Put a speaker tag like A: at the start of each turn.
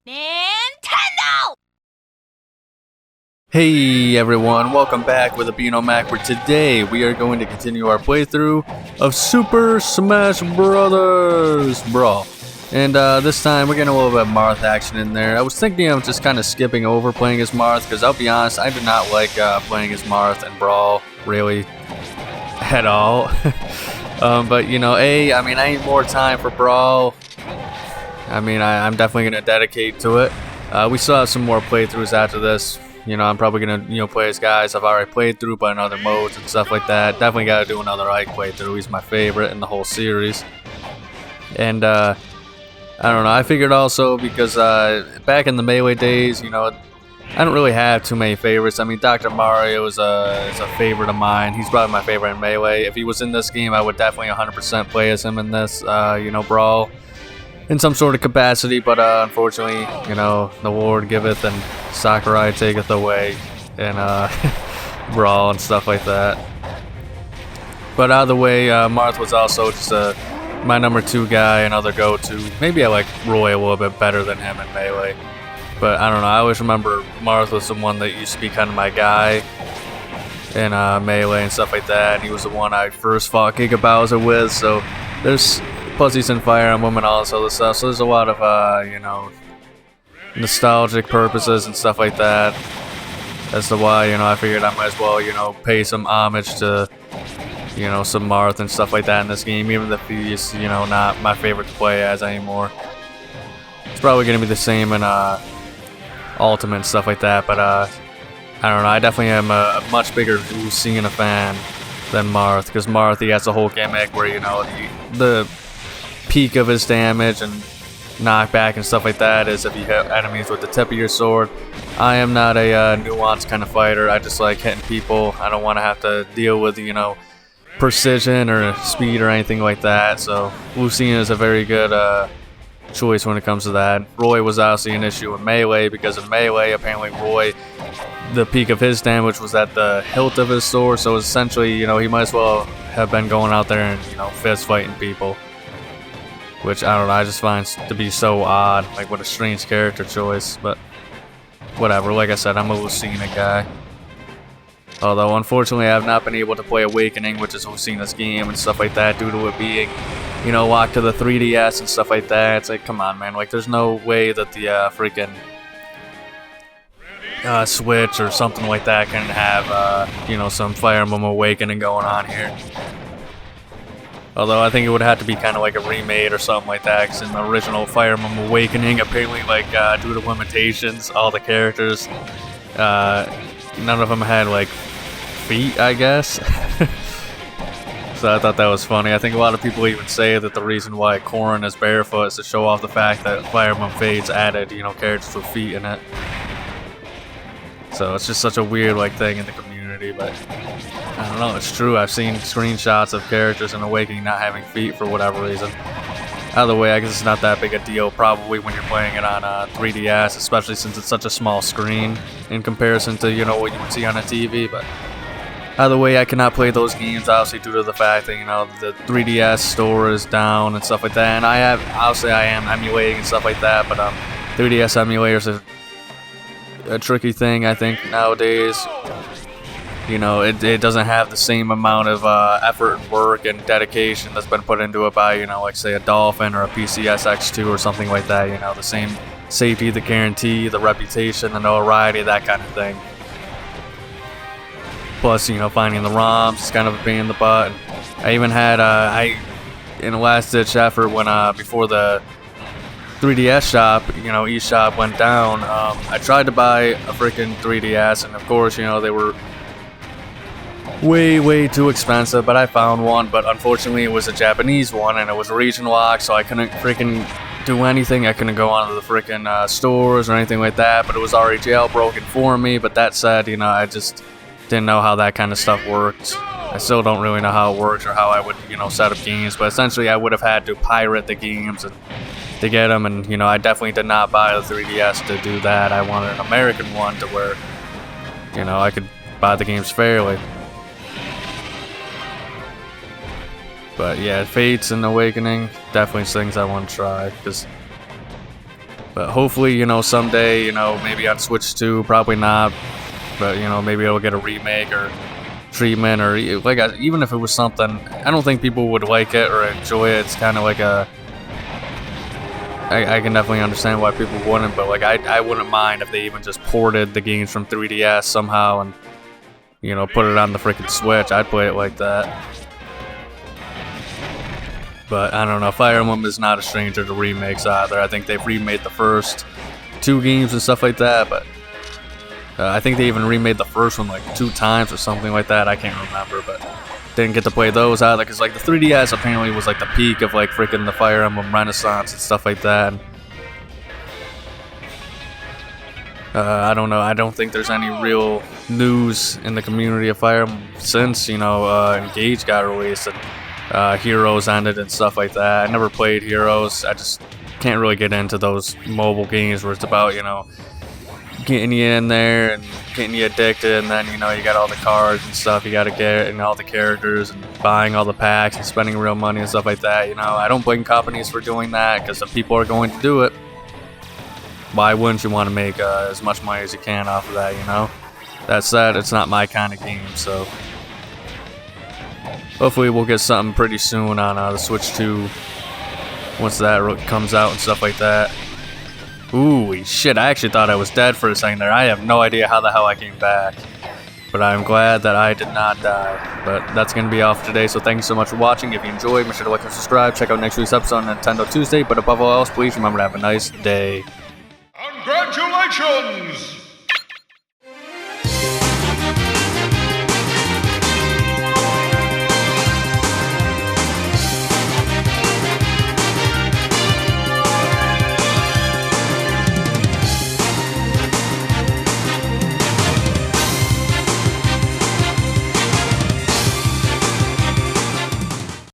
A: Nintendo!
B: Hey everyone, welcome back with Abino Mac, where today we are going to continue our playthrough of Super Smash Brothers Brawl. And this time we're getting a little bit of Marth action in there. I was thinking of just kind of skipping over playing as Marth, because I'll be honest, I do not like playing as Marth and Brawl, really, at all. But you know, I need more time for Brawl. I'm definitely going to dedicate to it. We still have some more playthroughs after this. You know, I'm probably going to, play as guys I've already played through, but in other modes and stuff like that. Definitely got to do another Ike playthrough. He's my favorite in the whole series. And, I don't know, I figured also because back in the Melee days, I don't really have too many favorites. I mean, Dr. Mario is a favorite of mine. He's probably my favorite in Melee. If he was in this game, I would definitely 100% play as him in this, Brawl. In some sort of capacity, but unfortunately, the Lord giveth and Sakurai taketh away, and Brawl and stuff like that. But either way, Marth was also just my number 2 guy, another go-to. Maybe I like Roy a little bit better than him in Melee, but I don't know. I always remember Marth was the one that used to be kind of my guy in Melee and stuff like that. And he was the one I first fought Giga Bowser with, so there's. Plus he's in Fire Emblem and all this other stuff, so there's a lot of, nostalgic purposes and stuff like that. As to why, I figured I might as well, pay some homage to, some Marth and stuff like that in this game, even if he's, not my favorite to play as anymore. It's probably going to be the same in, Ultimate and stuff like that, but, I don't know, I definitely am a much bigger Lucina fan than Marth, because Marth, he has the whole gimmick where, the peak of his damage and knockback and stuff like that is if you hit enemies with the tip of your sword. I am not a nuanced kind of fighter. I just like hitting people. I don't want to have to deal with, precision or speed or anything like that. So Lucina is a very good choice when it comes to that. Roy was obviously an issue in Melee, because in Melee, apparently Roy, the peak of his damage was at the hilt of his sword. So essentially, he might as well have been going out there and, fist fighting people. Which, I don't know, I just find to be so odd. Like, what a strange character choice. But, whatever. Like I said, I'm a Lucina guy. Although, unfortunately, I have not been able to play Awakening, which is Lucina's game and stuff like that, due to it being, locked to the 3DS and stuff like that. It's like, come on, man. Like, there's no way that the freaking Switch or something like that can have, some Fire Emblem Awakening going on here. Although I think it would have to be kind of like a remade or something like that, because in the original Fire Emblem Awakening, apparently, like, due to limitations, all the characters, none of them had, like, feet, I guess. So I thought that was funny. I think a lot of people even say that the reason why Corrin is barefoot is to show off the fact that Fire Emblem Fates added, characters with feet in it. So it's just such a weird, like, thing in the community, but I don't know, it's true. I've seen screenshots of characters in Awakening not having feet for whatever reason. Either way, I guess it's not that big a deal probably when you're playing it on 3DS, especially since it's such a small screen in comparison to, what you would see on a TV, but either way, I cannot play those games, obviously, due to the fact that, the 3DS store is down and stuff like that, and I am emulating and stuff like that, but 3DS emulators are a tricky thing, I think, nowadays. It doesn't have the same amount of effort and work and dedication that's been put into it by, like, say, a Dolphin or a PCSX2 or something like that, the same safety, the guarantee, the reputation, the notoriety, that kind of thing. Plus, finding the ROMs is kind of a pain in the butt. And I even had, in a last-ditch effort when, before the 3DS shop, eShop went down, I tried to buy a freaking 3DS, and of course, they were way too expensive, but I found one, but unfortunately it was a Japanese one, and it was region locked, so I couldn't freaking do anything. I couldn't go onto the freaking stores or anything like that, but it was already jailbroken for me. But that said, I just didn't know how that kind of stuff worked. I still don't really know how it works or how I would, set up games, but essentially I would have had to pirate the games and to get them, and, I definitely did not buy the 3DS to do that. I wanted an American one to where, I could buy the games fairly. But yeah, Fates and Awakening, definitely things I want to try, because But hopefully, you know, someday, you know, maybe on Switch 2, probably not. But, you know, maybe it'll get a remake or treatment, or like even if it was something, I don't think people would like it or enjoy it. It's kind of like a, I can definitely understand why people wouldn't, but like I wouldn't mind if they even just ported the games from 3DS somehow and, you know, put it on the freaking Switch. I'd play it like that. But I don't know, Fire Emblem is not a stranger to remakes either. I think they've remade the first 2 games and stuff like that, but I think they even remade the first one like 2 times or something like that. I can't remember, but didn't get to play those either, because like the 3DS apparently was like the peak of like freaking the Fire Emblem Renaissance and stuff like that. I don't know, I don't think there's any real news in the community of Fire Emblem since, you know, Engage got released and Heroes ended and stuff like that. I never played Heroes. I just can't really get into those mobile games where it's about, you know, getting you in there and getting you addicted, and then, you know, you got all the cards and stuff you gotta get and all the characters and buying all the packs and spending real money and stuff like that. You know, I don't blame companies for doing that, because if people are going to do it, why wouldn't you want to make as much money as you can off of that, you know? That said, it's not my kind of game, so hopefully we'll get something pretty soon on the Switch 2 once that comes out and stuff like that. Ooh, shit, I actually thought I was dead for a second there. I have no idea how the hell I came back. But I'm glad that I did not die. But that's going to be all for today, so thank you so much for watching. If you enjoyed, make sure to like and subscribe. Check out next week's episode on Nintendo Tuesday. But above all else, please remember to have a nice day.
A: Congratulations!